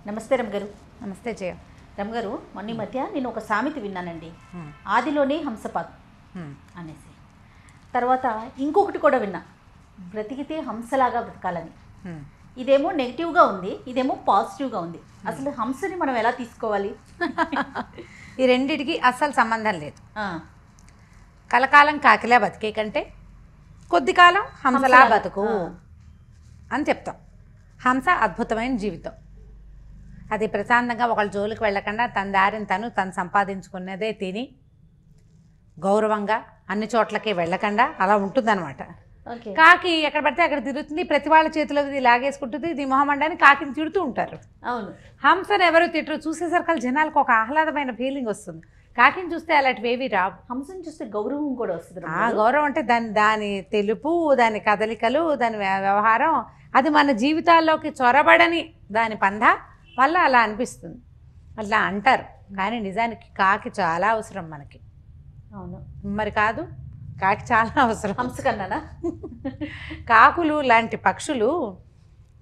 నమస్తే రమ్ గారు. నమస్తే జయ. రమ్ గారు, మొన్న ఈ మధ్య నేను ఒక సామెత విన్నానండి, ఆదిలోనే హంసపాద్ అనేసి. తర్వాత ఇంకొకటి కూడా విన్నా, బ్రతికితే హంసలాగా బ్రతకాలని. ఇదేమో నెగిటివ్గా ఉంది, ఇదేమో పాజిటివ్గా ఉంది. అసలు హంసని మనం ఎలా తీసుకోవాలి? ఈ రెండిటికి అస్సలు సంబంధం లేదు. కలకాలం కాకిలా బతికే కంటే కొద్ది కాలం హంసలా బతుకు అని చెప్తాం. హంస అద్భుతమైన జీవితం. అది ప్రశాంతంగా ఒకళ్ళ జోలికి వెళ్ళకుండా తన దారిని తను సంపాదించుకున్నదే తిని గౌరవంగా అన్ని చోట్లకి వెళ్ళకుండా అలా ఉంటుందన్నమాట. కాకి ఎక్కడ పడితే అక్కడ తిరుగుతుంది, ప్రతి వాళ్ళ చేతిలోకి ఇది లాగేసుకుంటుంది, ఇది మొహమండాన్ని కాకిని తిడుతూ ఉంటారు. అవును, హంసను ఎవరు తిట్టరు. చూసేసరికి జనాలకు ఒక ఆహ్లాదమైన ఫీలింగ్ వస్తుంది. కాకిని చూస్తే అలాంటివేవి రావు. హంసను చూస్తే గౌరవం కూడా వస్తుంది. ఆ గౌరవం అంటే దాని తెలుపు, దాని కదలికలు, దాని వ్యవహారం, అది మన జీవితాల్లోకి చొరబడని దాని పంధ వల్ల అలా అనిపిస్తుంది. అట్లా అంటారు, కానీ నిజానికి కాకి చాలా అవసరం మనకి. అవును, మరి కాదు, కాకి చాలా అవసరం హంస కన్నానా. కాకులు లాంటి పక్షులు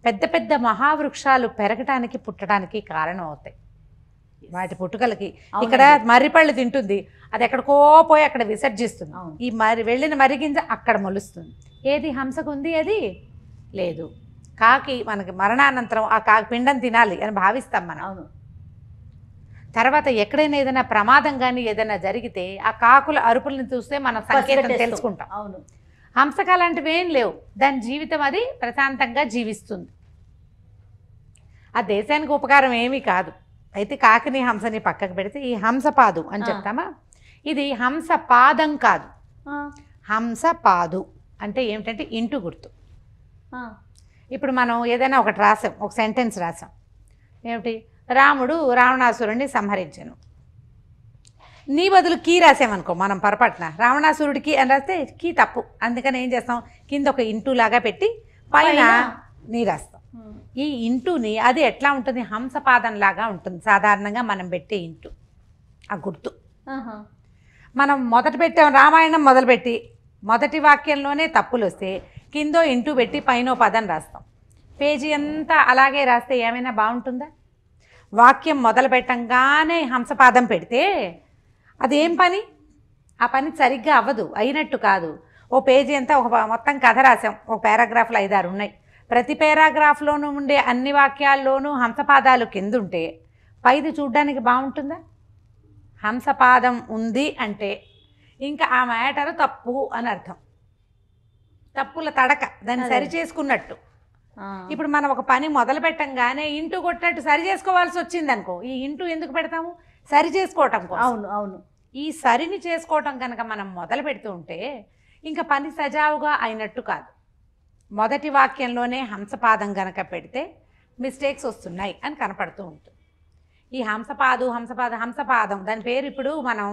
పెద్ద పెద్ద మహావృక్షాలు పెరగటానికి పుట్టడానికి కారణం అవుతాయి. వాటి పుట్టుకలకి ఇక్కడ మర్రిపళ్ళు తింటుంది, అది ఎక్కడికో పోయి అక్కడ విసర్జిస్తుంది. ఈ వెళ్ళిన మరిగింజ అక్కడ మొలుస్తుంది. ఏది హంసకు ఉంది? అది లేదు. కాకి మనకి మరణానంతరం ఆ కాకి పిండం తినాలి అని భావిస్తాం మనం. అవును. తర్వాత ఎక్కడైనా ఏదైనా ప్రమాదం కానీ ఏదైనా జరిగితే ఆ కాకుల అరుపులను చూస్తే మనం సంకేతం తెలుసుకుంటాం. అవును. హంసకు అలాంటివి ఏం లేవు. దాని జీవితం అది ప్రశాంతంగా జీవిస్తుంది. ఆ దేశానికి ఉపకారం ఏమీ కాదు. అయితే కాకిని హంసని పక్కకు పెడితే ఈ హంసపాదు అని చెప్తామా, ఇది హంసపాదం కాదు, హంసపాదు అంటే ఏమిటంటే ఇంటు గుర్తు. ఇప్పుడు మనం ఏదైనా ఒకటి రాసాం, ఒక సెంటెన్స్ రాసాం, ఏమిటి, రాముడు రావణాసురుడిని సంహరించాను. నీ బదులు కీ రాసామనుకో మనం పొరపాటున, రావణాసురుడికి అని రాస్తే కీ తప్పు. అందుకని ఏం చేస్తాం, కింద ఒక ఇంటూ లాగా పెట్టి పైన నీ రాస్తాం. ఈ ఇంటూని అది ఎట్లా ఉంటుంది, హంసపాదం లాగా ఉంటుంది సాధారణంగా మనం పెట్టే ఇంటూ, ఆ గుర్తు. మనం మొదట పెట్టాం, రామాయణం మొదలుపెట్టి మొదటి వాక్యంలోనే తప్పులు వస్తే కిందో ఇంటూ పెట్టి పైన పదం రాస్తాం. పేజీ అంతా అలాగే రాస్తే ఏమైనా బాగుంటుందా? వాక్యం మొదలు పెట్టంగానే హంసపాదం పెడితే అదేం పని? ఆ పని సరిగ్గా అవ్వదు, అయినట్టు కాదు. ఓ పేజీ అంతా ఒక మొత్తం కథ రాసాం, ఒక పారాగ్రాఫ్లు 5-6 ఉన్నాయి. ప్రతి పారాగ్రాఫ్లోనూ ఉండే అన్ని వాక్యాల్లోనూ హంసపాదాలు కిందుంటే పైది చూడ్డానికి బాగుంటుందా? హంసపాదం ఉంది అంటే ఇంకా ఆ మ్యాటర్ తప్పు అని అర్థం. తప్పుల తడక, దాన్ని సరి చేసుకున్నట్టు. ఇప్పుడు మనం ఒక పని మొదలు పెట్టంగానే ఇంటూ కొట్టినట్టు సరి చేసుకోవాల్సి వచ్చింది అనుకో, ఈ ఇంటూ ఎందుకు పెడతాము? సరి చేసుకోవటం కోసం. అవును అవును. ఈ సరిని చేసుకోవటం కనుక మనం మొదలు పెడుతూ ఉంటే ఇంకా పని సజావుగా అయినట్టు కాదు. మొదటి వాక్యంలోనే హంసపాదం కనుక పెడితే మిస్టేక్స్ వస్తున్నాయి అని కనపడుతూ ఉంటుంది. ఈ హంసపాదం దాని పేరు ఇప్పుడు మనం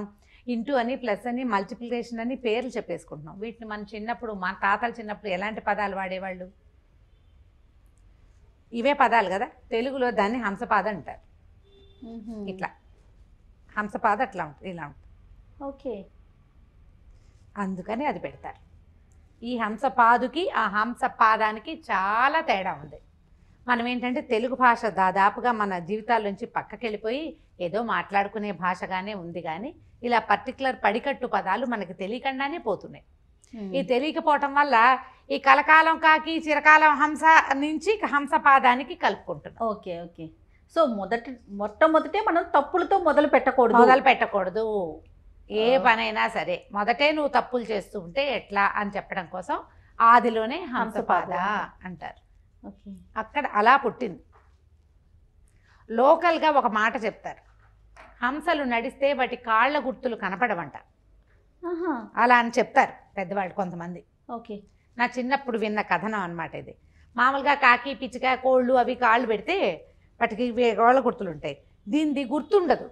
ఇంటూ అని, ప్లస్ అని, మల్టిప్లికేషన్ అని పేర్లు చెప్పేసుకుంటున్నాం. వీటిని మన చిన్నప్పుడు, మన తాతలు చిన్నప్పుడు ఎలాంటి పదాలు వాడేవాళ్ళు? ఇవే పదాలు కదా. తెలుగులో దాన్ని హంసపాద అంటారు. ఇట్లా హంసపాద అట్లా ఉంటుంది, ఇలా ఉంటుంది. ఓకే, అందుకని అది పెడతారు. ఈ హంసపాదుకి ఆ హంసపాదానికి చాలా తేడా ఉంది. మనం ఏంటంటే తెలుగు భాష దాదాపుగా మన జీవితాల నుంచి పక్కకి వెళ్ళిపోయి ఏదో మాట్లాడుకునే భాషగానే ఉంది, కానీ ఇలా పర్టికులర్ పడికట్టు పదాలు మనకి తెలియకుండానే పోతున్నాయి. ఈ తెలియకపోవటం వల్ల ఈ కలకాలం కాకి చిరకాలం హంస నుంచి హంసపాదానికి కలుపుకుంటున్నాం. Okay okay. సో మొట్టమొదటే మనం తప్పులతో మొదలు పెట్టకూడదు. ఏ పనైనా సరే మొదటే నువ్వు తప్పులు చేస్తూ ఉంటే ఎట్లా అని చెప్పడం కోసం ఆదిలోనే హంసపాద అంటారు. అక్కడ అలా పుట్టింది. లోకల్గా ఒక మాట చెప్తారు, హంసలు నడిస్తే వాటి కాళ్ళ గుర్తులు కనపడవంట. అలా అని చెప్తారు పెద్దవాళ్ళు కొంతమంది. ఓకే, నా చిన్నప్పుడు విన్న కథనం అనమాట ఇది. మామూలుగా కాకి, పిచ్చిక, కోళ్ళు అవి కాళ్ళు పెడితే వాటికి కాళ్ళ గుర్తులు ఉంటాయి. దీనిది గుర్తుండదు.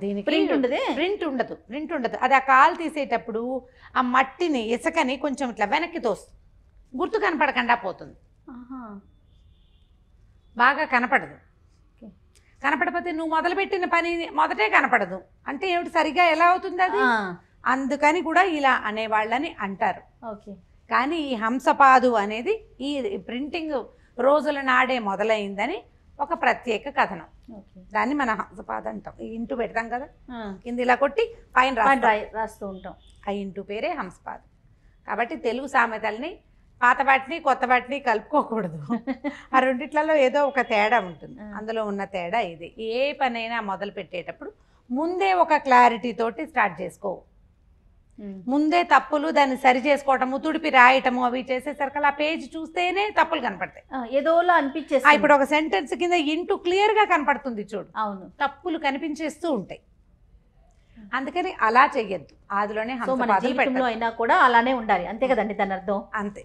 దీనికి ప్రింట్ ఉండదు. అది ఆ కాలు తీసేటప్పుడు ఆ మట్టిని, ఇసుకని కొంచెం ఇట్లా వెనక్కి తోస్తుంది, గుర్తు కనపడకుండా పోతుంది. బాగా కనపడదు. కనపడకపోతే నువ్వు మొదలుపెట్టిన పని మొదటే కనపడదు అంటే ఏమిటి, సరిగ్గా ఎలా అవుతుంది అది? అందుకని కూడా ఇలా అనేవాళ్ళని అంటారు. ఓకే. కానీ ఈ హంసపాదు అనేది ఈ ప్రింటింగ్ రోజుల నాడే మొదలైందని ఒక ప్రత్యేక కథనం. ఓకే. దాన్ని మన హంసపాద అంటాం. ఈ ఇంటూ పెడతాం కదా, కింద ఇలా కొట్టి పైన రాస్తూ ఉంటాం. ఆ ఇంటూ పేరే హంసపాదం. కాబట్టి తెలుగు సామెతల్ని పాత వాటిని కొత్త వాటిని కలుపుకోకూడదు. ఆ రెండిట్లలో ఏదో ఒక తేడా ఉంటుంది. అందులో ఉన్న తేడా ఇది. ఏ పనైనా మొదలు పెట్టేటప్పుడు ముందే ఒక క్లారిటీ తోటి స్టార్ట్ చేసుకో. ముందే తప్పులు దాన్ని సరి చేసుకోవటము, తుడిపి రాయటము అవి చేసేసరికి ఆ పేజ్ చూస్తేనే తప్పులు కనపడతాయి. ఏదోలా అనిపించేసి ఇప్పుడు ఒక సెంటెన్స్ కింద ఇంటూ క్లియర్ గా కనపడుతుంది చూడు. అవును, తప్పులు కనిపించేస్తూ ఉంటాయి. అందుకని అలా చెయ్యొద్దు. ఆదిలోనే మన జీవితంలో అయినా కూడా అలానే ఉండాలి. అంతే కదండి దాని అర్థం. అంతే.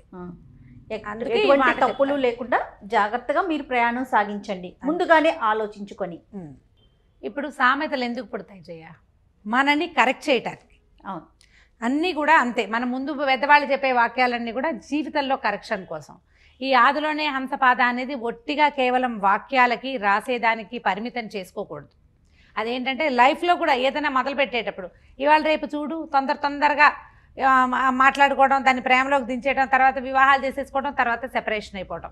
ఎటువంటి తప్పులు లేకుండా జాగ్రత్తగా మీరు ప్రయాణం సాగించండి, ముందుగానే ఆలోచించుకొని. ఇప్పుడు సామెతలు ఎందుకు పుడతాయి జయ? మనని కరెక్ట్ చేయటానికి. అవును, అన్నీ కూడా అంతే. మన ముందు పెద్దవాళ్ళు చెప్పే వాక్యాలన్నీ కూడా జీవితంలో కరెక్షన్ కోసం. ఈ ఆదిలోనే హంసపాద అనేది ఒట్టిగా కేవలం వాక్యాలకి రాసేదానికి పరిమితం చేసుకోకూడదు. అదేంటంటే లైఫ్లో కూడా ఏదైనా మొదలు పెట్టేటప్పుడు ఇవాళ రేపు చూడు తొందరగా మాట్లాడుకోవడం, దాన్ని ప్రేమలోకి దించేయడం, తర్వాత వివాహాలు చేసేసుకోవడం, తర్వాత సెపరేషన్ అయిపోవడం,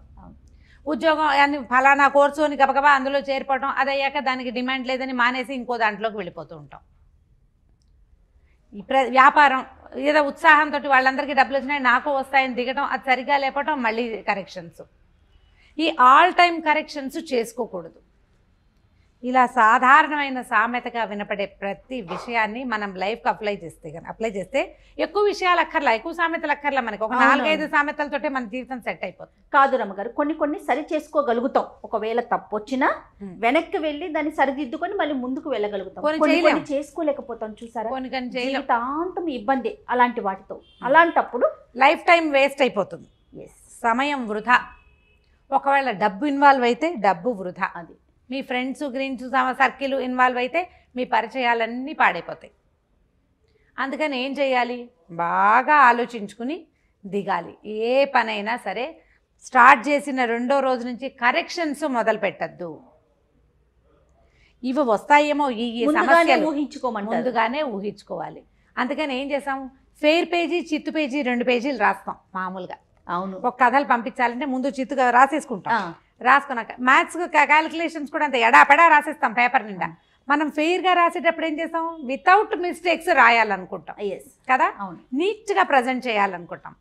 ఉద్యోగం అని ఫలానా కోర్సు అని గబగబా అందులో చేరిపోవడం, అదయ్యాక దానికి డిమాండ్ లేదని మానేసి ఇంకో దాంట్లోకి వెళ్ళిపోతూ ఉంటాం. వ్యాపారం ఏదో ఉత్సాహంతో వాళ్ళందరికీ డబ్బులు వచ్చినాయి నాకు వస్తాయని దిగడం, అది సరిగా లేపటం, మళ్ళీ కరెక్షన్స్. ఈ ఆల్ టైమ్ కరెక్షన్స్ చేసుకోకూడదు. ఇలా సాధారణమైన సామెతగా వినపడే ప్రతి విషయాన్ని మనం లైఫ్కి అప్లై చేస్తే ఎక్కువ విషయాలు అక్కర్లా, ఎక్కువ సామెతలు అక్కర్లా. మనకి ఒక 4-5 సామెతలతోటే మన జీవితం సెట్ అయిపోతుంది. కాదు రమ్మగారు, కొన్ని సరి చేసుకోగలుగుతాం. ఒకవేళ తప్పు వచ్చినా వెనక్కి వెళ్ళి దాన్ని సరిదిద్దుకొని మళ్ళీ ముందుకు వెళ్ళగలుగుతాం. కొన్ని చేసుకోలేకపోతాం. చూసారా, జీవితాంతం ఇబ్బంది అలాంటి వాటితో. అలాంటప్పుడు లైఫ్ టైం వేస్ట్ అయిపోతుంది, సమయం వృధా. ఒకవేళ డబ్బు ఇన్వాల్వ్ అయితే డబ్బు వృధా. అది మీ ఫ్రెండ్స్ గురించి సర్కిల్ ఇన్వాల్వ్ అయితే మీ పరిచయాలన్నీ పాడైపోతాయి. అందుకని ఏం చేయాలి? బాగా ఆలోచించుకుని దిగాలి. ఏ పనైనా సరే స్టార్ట్ చేసిన 2వ రోజు నుంచి కరెక్షన్స్ మొదలు పెట్టద్దు. ఇవి వస్తాయేమో ఈ సమస్యలు ముందుగానే ఊహించుకోవాలి. అందుకని ఏం చేసాం? ఫెయిర్ పేజీ, చిత్తు పేజీ 2 పేజీలు రాస్తాం మామూలుగా. అవును, ఒక కథలు పంపించాలంటే ముందు చిత్తుగా రాసేసుకుంటాం. రాసుకున్నాక మ్యాథ్స్ క్యాలిక్యులేషన్స్ కూడా అంతే ఎడాపెడా రాసేస్తాం పేపర్ నిండా. మనం ఫెయిర్గా రాసేటప్పుడు ఏం చేస్తాం? వితౌట్ మిస్టేక్స్ రాయాలనుకుంటాం కదా, నీట్గా ప్రజెంట్ చేయాలనుకుంటాం.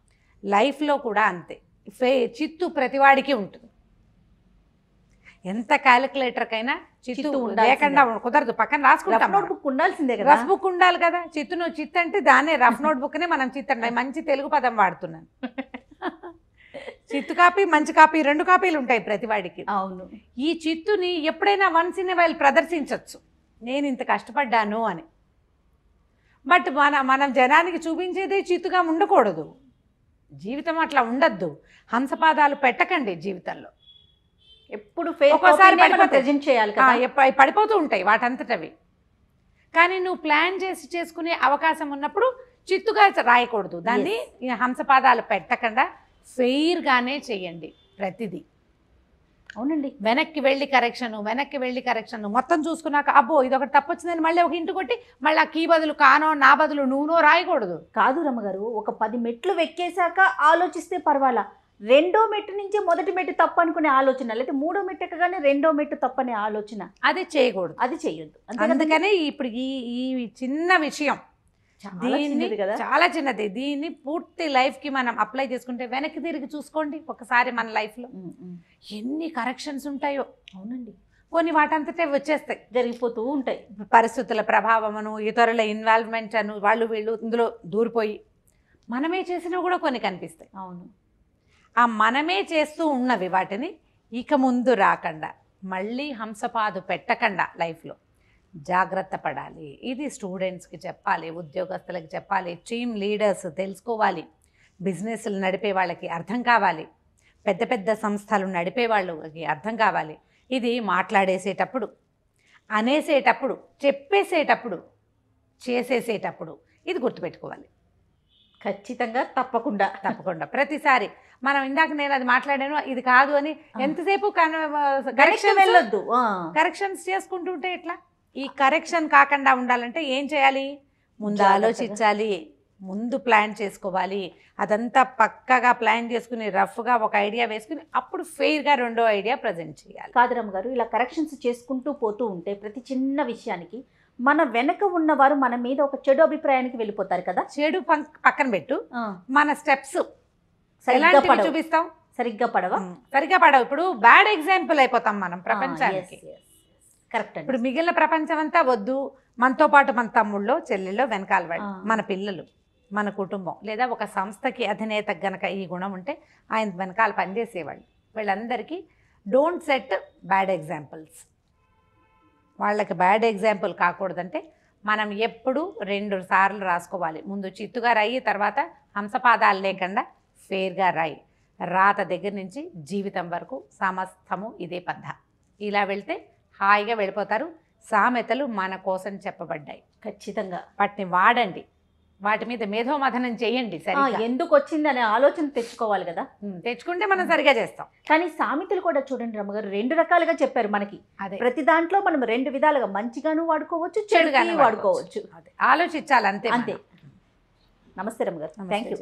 లైఫ్లో కూడా అంతే. చిత్తు ప్రతివాడికి ఉంటుంది. ఎంత క్యాలిక్యులేటర్కైనా చిత్తు లేకుండా కుదరదు. పక్కన రాసుకుంటాం. నోట్ బుక్ ఉండాల్సిందే కదా, రఫ్ బుక్ ఉండాలి కదా. చిత్తు అంటే దానే రఫ్ నోట్ బుక్నే మనం చిత్తండి. మంచి తెలుగు పదం వాడుతున్నాను. చిత్తు కాపీ, మంచి కాపీ, 2 కాపీలు ఉంటాయి ప్రతివాడికి. అవును, ఈ చిత్తుని ఎప్పుడైనా వన్స్ ఇన్ వైల్ ప్రదర్శించవచ్చు, నేను ఇంత కష్టపడ్డాను అని. బట్ మనం జనానికి చూపించేది చిత్తుగా ఉండకూడదు. జీవితం అట్లా ఉండద్దు. హంసపాదాలు పెట్టకండి జీవితంలో. ఎప్పుడు ఒక్కోసారి పడిపోతూ ఉంటాయి వాటంతటవి. కానీ నువ్వు ప్లాన్ చేసి చేసుకునే అవకాశం ఉన్నప్పుడు చిత్తుగా రాయకూడదు. దాన్ని హంసపాదాలు పెట్టకుండా ఫెయిర్గానే చెయ్యండి ప్రతిదీ. అవునండి, వెనక్కి వెళ్ళి కరెక్షన్ మొత్తం చూసుకున్నాక అబ్బో ఇదొకటి తప్పొచ్చిందని మళ్ళీ ఒక ఇంటి కొట్టి మళ్ళీ ఆ కీ బదులు కానో నా బదులు నువ్వునో రాయకూడదు. కాదు రమ్మగారు, ఒక 10 మెట్లు వెక్కేశాక ఆలోచిస్తే పర్వాలా. 2వ మెట్టు నుంచి మొదటి మెట్టు తప్పు అనుకునే ఆలోచన, లేకపోతే 3వ మెట్టు ఎక్కగానే 2వ మెట్టు తప్పనే ఆలోచన, అది చేయకూడదు, అది చేయొద్దు. అందుకనే ఇప్పుడు ఈ చిన్న విషయం చాలా చిన్నది. దీన్ని పూర్తి లైఫ్కి మనం అప్లై చేసుకుంటే వెనక్కి తిరిగి చూసుకోండి ఒకసారి మన లైఫ్లో ఎన్ని కరెక్షన్స్ ఉంటాయో. అవునండి, కొన్ని వాటంతటే వచ్చేస్తాయి, జరిగిపోతూ ఉంటాయి. పరిస్థితుల ప్రభావమును, ఇతరుల ఇన్వాల్వ్మెంట్ అను, వాళ్ళు వీళ్ళు ఇందులో దూరిపోయి మనమే చేసినవి కూడా కొన్ని కనిపిస్తాయి. అవును, ఆ మనమే చేస్తూ ఉన్నవి వాటిని ఇక ముందు రాకుండా మళ్ళీ హంసపాదు పెట్టకుండా లైఫ్లో జాగ్రత్త పడాలి. ఇది స్టూడెంట్స్కి చెప్పాలి, ఉద్యోగస్తులకి చెప్పాలి, టీమ్ లీడర్స్ తెలుసుకోవాలి, బిజినెస్లు నడిపే వాళ్ళకి అర్థం కావాలి, పెద్ద పెద్ద సంస్థలు నడిపే వాళ్ళకి అర్థం కావాలి. ఇది మాట్లాడేసేటప్పుడు, అనేసేటప్పుడు, చెప్పేసేటప్పుడు, చేసేసేటప్పుడు ఇది గుర్తుపెట్టుకోవాలి. ఖచ్చితంగా, తప్పకుండా ప్రతిసారి మనం ఇందాక నేను అది మాట్లాడాను ఇది కాదు అని ఎంతసేపు కరెక్షన్స్ చేసుకుంటుంటే ఎట్లా? ఈ కరెక్షన్ కాకుండా ఉండాలంటే ఏం చేయాలి? ముందు ఆలోచించాలి, ముందు ప్లాన్ చేసుకోవాలి. అదంతా పక్కగా ప్లాన్ చేసుకుని రఫ్గా ఒక ఐడియా వేసుకుని అప్పుడు ఫెయిర్గా రెండో ఐడియా ప్రజెంట్ చేయాలి. కాదురమ్మ గారు, ఇలా కరెక్షన్స్ చేసుకుంటూ పోతూ ఉంటే ప్రతి చిన్న విషయానికి మన వెనక ఉన్నవారు మన మీద ఒక చెడు అభిప్రాయానికి వెళ్ళిపోతారు కదా. చెడు పక్కన పెట్టు, మన స్టెప్స్ చూపిస్తాం సరిగ్గా పడవా? సరిగ్గా పడవు. ఇప్పుడు బ్యాడ్ ఎగ్జాంపుల్ అయిపోతాం మనం ప్రపంచానికి. కరెక్ట్. ఇప్పుడు మిగిలిన ప్రపంచం అంతా వద్దు, మనతో పాటు మన తమ్ముళ్ళో చెల్లెళ్ళో వెనకాల వాడు, మన పిల్లలు, మన కుటుంబం, లేదా ఒక సంస్థకి అధినేత గనక ఈ గుణం ఉంటే ఆయన వెనకాల పనిచేసేవాళ్ళు. వీళ్ళందరికీ డోంట్ సెట్ బ్యాడ్ ఎగ్జాంపుల్స్. వాళ్ళకి బ్యాడ్ ఎగ్జాంపుల్ కాకూడదంటే మనం ఎప్పుడు 2 సార్లు రాసుకోవాలి. ముందు చిత్తుగా రాయి, తర్వాత హంసపాదాలు లేకుండా ఫేర్గా రాయి. రాత దగ్గర నుంచి జీవితం వరకు సమస్తము ఇదే పద్ధ. ఇలా వెళ్తే హాయిగా వెళ్ళిపోతారు. సామెతలు మన కోసం చెప్పబడ్డాయి, ఖచ్చితంగా వాటిని వాడండి, వాటి మీద మేధోమథనం చేయండి. సరే, ఎందుకు వచ్చింది అనే ఆలోచన తెచ్చుకోవాలి కదా. తెచ్చుకుంటే మనం సరిగా చేస్తాం. కానీ సామెతలు కూడా చూడండి రమ్మగారు, 2 రకాలుగా చెప్పారు మనకి. అదే, ప్రతి దాంట్లో మనం 2 విధాలుగా మంచిగాను వాడుకోవచ్చు, చెడుగాను వాడుకోవచ్చు. ఆలోచించాలి అంతే. నమస్తే రమ్మగారు, థ్యాంక్ యూ.